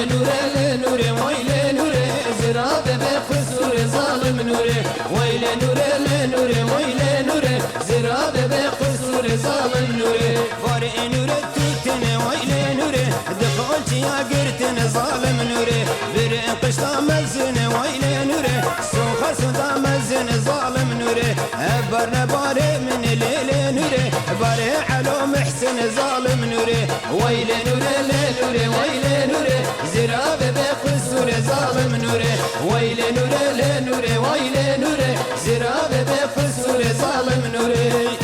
نوره لنوره ويل نوره زراب بقصور ظالم نوره ويل نوره لنوره ويل نوره زراب بقصور ظالم نوره فارق نوره توتن ويل نوره دخلت يا قرتن ظالم نوره برق قشطة مزن ويل نوره سوخ صدا مزن ظالم نوره برنا باري من ليل نوره باري علو محسن ظالم نوره ويل نوره لنوره ويل نوره زراب بقصور ظالم نوره ويل نوره لنوره ويل نوره زراب بقصور ظالم نوره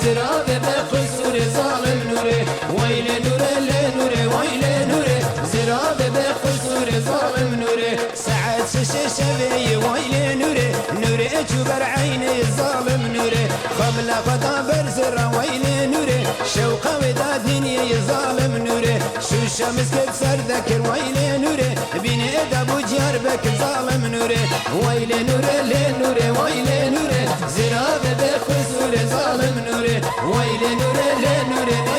زراب بقصور ظالم نوره ويل نوره لنوره ويل نوره زراب بقصور ظالم نوره سعد شبي ويل نوره نوره جبر عيني الظالم نوره قبل قضا برزر ويل نوره شوق ودا دنيا ظالم نوره شو شمس كب سردكر ويل نوره بين ادب وجار بك ظالم نوره ويل نوره لنوره ويل نوره زراب بقصور ظالم نوره ويل نوره لنوره